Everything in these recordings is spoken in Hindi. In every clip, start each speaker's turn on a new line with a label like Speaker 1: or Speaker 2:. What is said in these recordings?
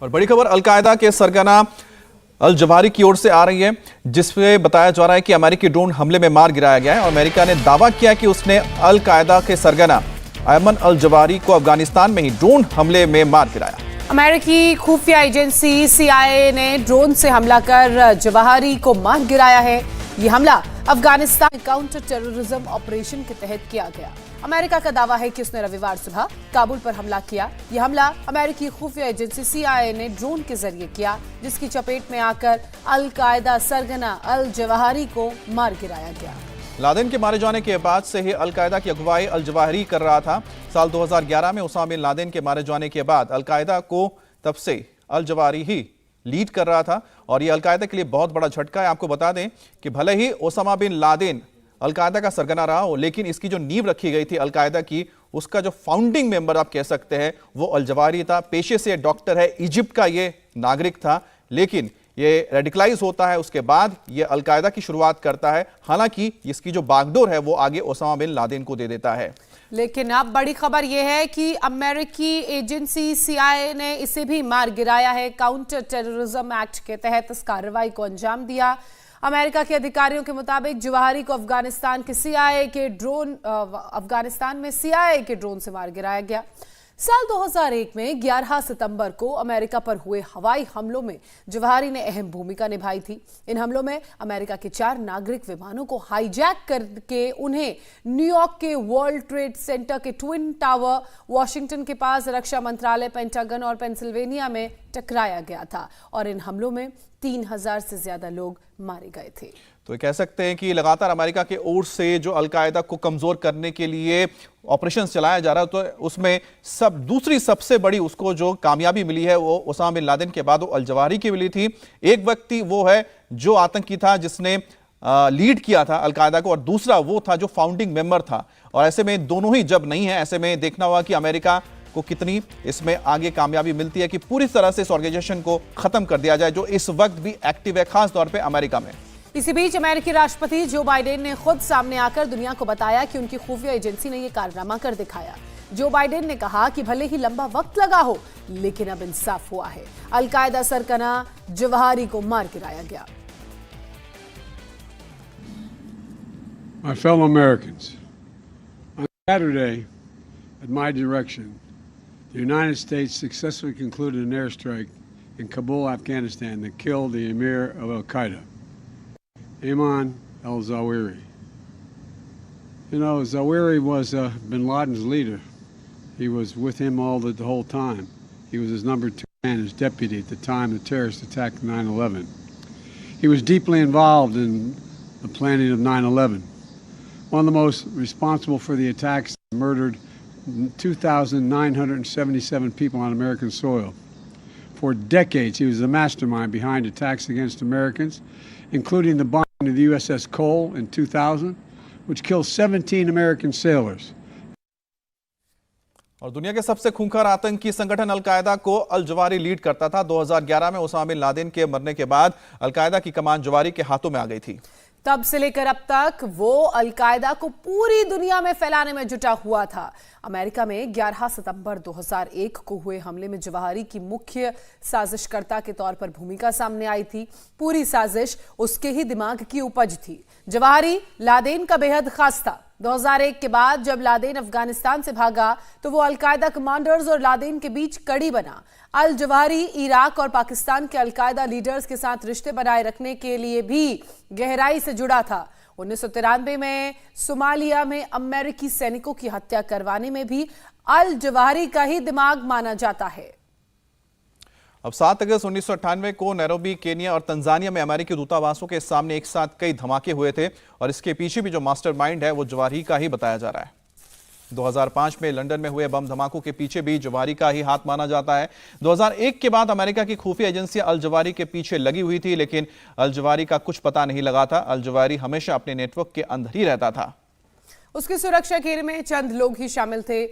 Speaker 1: और बड़ी खबर अल-कायदा के सरगना अल जवाहिरी की ओर से आ रही है, जिसमें बताया जा रहा है कि अमेरिकी ड्रोन हमले में मार गिराया गया है और अमेरिका ने दावा किया कि उसने अल-कायदा के सरगना अयमन अल जवाहिरी को अफगानिस्तान में ही ड्रोन हमले में मार गिराया।
Speaker 2: अमेरिकी खुफिया एजेंसी CIA ने ड्रोन से हमला कर जवाहिरी को मार गिराया है। यह हमला अफगानिस्तान काउंटर टेररिज्म ऑपरेशन के तहत किया गया। अमेरिका का दावा है कि उसने रविवार सुबह काबुल पर हमला किया। यह हमला अमेरिकी खुफिया एजेंसी CIA ने ड्रोन के जरिए किया, जिसकी चपेट में आकर अल-कायदा सरगना अल जवाहिरी को मार गिराया गया।
Speaker 1: लादेन के मारे जाने के बाद से ही अल-कायदा की अगुवाई अल जवाहिरी कर रहा था। साल 2011 में उसामा बिन लादेन के मारे जाने के बाद अल-कायदा को तब से अल जवाहिरी ही लीड कर रहा था और यह अल-कायदा के लिए बहुत बड़ा झटका है। आपको बता दें कि भले ही उसामा बिन लादेन अल-कायदा का सरगना रहा हो, लेकिन इसकी जो नींव रखी गई थी अल-कायदा की, उसका जो फाउंडिंग मेंबर आप कह सकते हैं वो अल जवाहिरी था। पेशे से डॉक्टर है, इजिप्ट का ये नागरिक था, लेकिन ये रेडिकलाइज होता है, उसके बाद ये अल-कायदा की शुरुआत करता है। हालांकि इसकी जो बागडोर है वो आगे उसामा बिन लादेन को दे देता है।
Speaker 2: लेकिन अब बड़ी खबर यह है कि अमेरिकी एजेंसी CIA ने इसे भी मार गिराया है। काउंटर टेररिज्म एक्ट के तहत इस कार्रवाई को अंजाम दिया। अमेरिका के अधिकारियों के मुताबिक जवाहिरी को अफगानिस्तान में CIA के ड्रोन से मार गिराया गया। साल 2001 में 11 सितंबर को अमेरिका पर हुए हवाई हमलों में जवाहिरी ने अहम भूमिका निभाई थी। इन हमलों में अमेरिका के 4 नागरिक विमानों को हाईजैक करके उन्हें न्यूयॉर्क के वर्ल्ड ट्रेड सेंटर के ट्विन टावर, वॉशिंगटन के पास रक्षा मंत्रालय, पेंटागन और पेंसिल्वेनिया में टकराया गया था और इन हमलों में 3000 से ज्यादा लोग मारे गए थे।
Speaker 1: तो कह सकते हैं कि लगातार अमेरिका के ओर से जो अल-कायदा को कमजोर करने के लिए ऑपरेशन चलाया जा रहा है, तो उसमें दूसरी सबसे बड़ी उसको जो कामयाबी मिली है वो उसामा बिन लादेन के बाद वो अल जवाहिरी की मिली थी। एक व्यक्ति वो है जो आतंकी था जिसने लीड किया था अल-कायदा को, और दूसरा वो था जो फाउंडिंग मेंबर था। और ऐसे में दोनों ही जब नहीं है, ऐसे में देखना होगा कि अमेरिका को कितनी इसमें आगे कामयाबी मिलती है कि पूरी तरह से इस ऑर्गेनाइजेशन को खत्म कर दिया जाए, जो इस वक्त भी एक्टिव है, खास तौर पे अमेरिका में।
Speaker 2: इसी बीच अमेरिकी राष्ट्रपति जो बाइडेन ने खुद सामने आकर दुनिया को बताया कि उनकी खुफिया एजेंसी ने यह कारनामा कर दिखाया। जो बाइडेन ने कहा कि भले ही लंबा वक्त लगा हो, लेकिन अब इंसाफ हुआ है। अल-कायदा सरगना जवाहिरी को मार गिराया गया।
Speaker 3: My fellow Americans, on Saturday, at my direction, the United States successfully concluded an airstrike in Kabul, Afghanistan, that killed the emir of Al-Qaeda, Ayman al-Zawahiri. You know, Zawahiri was bin Laden's leader. He was with him the whole time. He was his number 2 man, his deputy at the time the terrorist attack of 9/11. He was deeply involved in the planning of 9/11. One of the most responsible for the attacks, murdered 2,977 people on American soil. For decades, he was the mastermind behind attacks against Americans, including the bombing of the USS Cole in 2000, which killed 17 American sailors.
Speaker 1: और दुनिया के सबसे खूंखार आतंकी संगठन अल-कायदा को अल जवाहिरी लीड करता था। 2011 में उसामा बिन लादेन के मरने के बाद अल-कायदा की कमान जवाहिरी के हाथों में आ गई थी।
Speaker 2: तब से लेकर अब तक वो अल-कायदा को पूरी दुनिया में फैलाने में जुटा हुआ था। अमेरिका में 11 सितंबर 2001 को हुए हमले में जवाहिरी की मुख्य साजिशकर्ता के तौर पर भूमिका सामने आई थी। पूरी साजिश उसके ही दिमाग की उपज थी। जवाहिरी लादेन का बेहद खास था। 2001 के बाद जब लादेन अफगानिस्तान से भागा तो वो अल-कायदा कमांडर्स और लादेन के बीच कड़ी बना। अल जवाहिरी इराक और पाकिस्तान के अल-कायदा लीडर्स के साथ रिश्ते बनाए रखने के लिए भी गहराई से जुड़ा था। 1993 में सोमालिया में अमेरिकी सैनिकों की हत्या करवाने में भी अल जवाहिरी का ही दिमाग माना जाता है।
Speaker 1: अब 7 अगस्त 1998 को नैरोबी, केनिया और तंजानिया में अमेरिकी दूतावासों के सामने एक साथ कई धमाके हुए थे और इसके पीछे भी जो मास्टरमाइंड है वो जवाहिरी का ही बताया जा रहा है। 2005 में लंदन में हुए बम धमाकों के पीछे भी जवाहिरी का ही हाथ माना जाता है। 2001 के बाद अमेरिका की खुफिया एजेंसी अल जवाहिरी के पीछे लगी हुई थी, लेकिन अल जवाहिरी का कुछ पता नहीं लगा था। अल जवाहिरी हमेशा अपने नेटवर्क के अंदर ही रहता था।
Speaker 2: उसकी सुरक्षा घेरे में चंद लोग ही शामिल थे।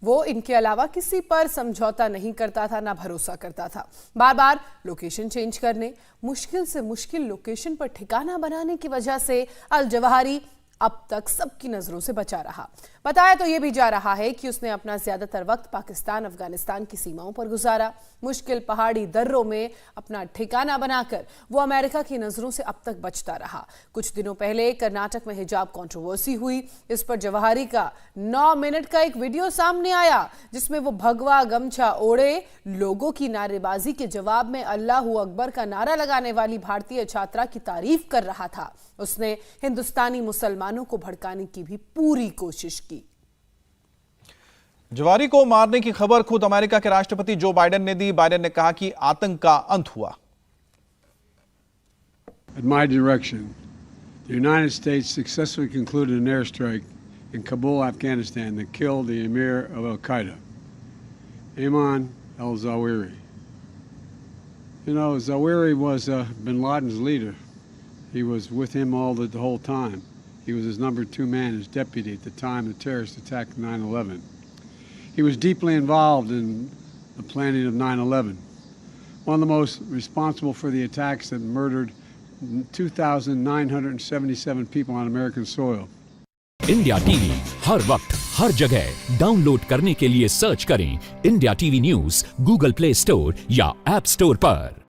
Speaker 2: वो इनके अलावा किसी पर समझौता नहीं करता था, ना भरोसा करता था। बार बार लोकेशन चेंज करने, मुश्किल से मुश्किल लोकेशन पर ठिकाना बनाने की वजह से अल जवाहिरी अब तक सबकी नजरों से बचा रहा। बताया तो यह भी जा रहा है कि उसने अपना ज्यादातर वक्त पाकिस्तान अफगानिस्तान की सीमाओं पर गुजारा। मुश्किल पहाड़ी दर्रों में अपना ठिकाना बनाकर वो अमेरिका की नजरों से अब तक बचता रहा। कुछ दिनों पहले कर्नाटक में हिजाब कंट्रोवर्सी हुई। इस पर जवाहरी का 9 मिनट का एक वीडियो सामने आया जिसमें वो भगवा गमछा ओढ़े लोगों की नारेबाजी के जवाब में अल्लाहू अकबर का नारा लगाने वाली भारतीय छात्रा की तारीफ कर रहा था। उसने हिंदुस्तानी मुसलमानों को भड़काने की भी पूरी कोशिश की।
Speaker 1: जवाहरी को मारने की खबर खुद अमेरिका के राष्ट्रपति जो बाइडेन ने दी। बाइडेन ने कहा कि आतंक का अंत हुआ।
Speaker 3: At my direction, the United States successfully concluded an airstrike in Kabul, Afghanistan that killed the emir of Al-Qaeda, Ayman al-Zawahiri. You know, Zawahiri was bin Laden's leader. He was with him the whole time. He was his number 2 man, his deputy at the time the terrorist attack of 9/11. He was deeply involved in the planning of 9/11. One of the most responsible for the attacks that murdered 2,977 people on American soil.
Speaker 4: India TV हर वक्त हर जगह डाउनलोड करने के लिए सर्च करें India TV news Google Play Store या ऐप स्टोर पर।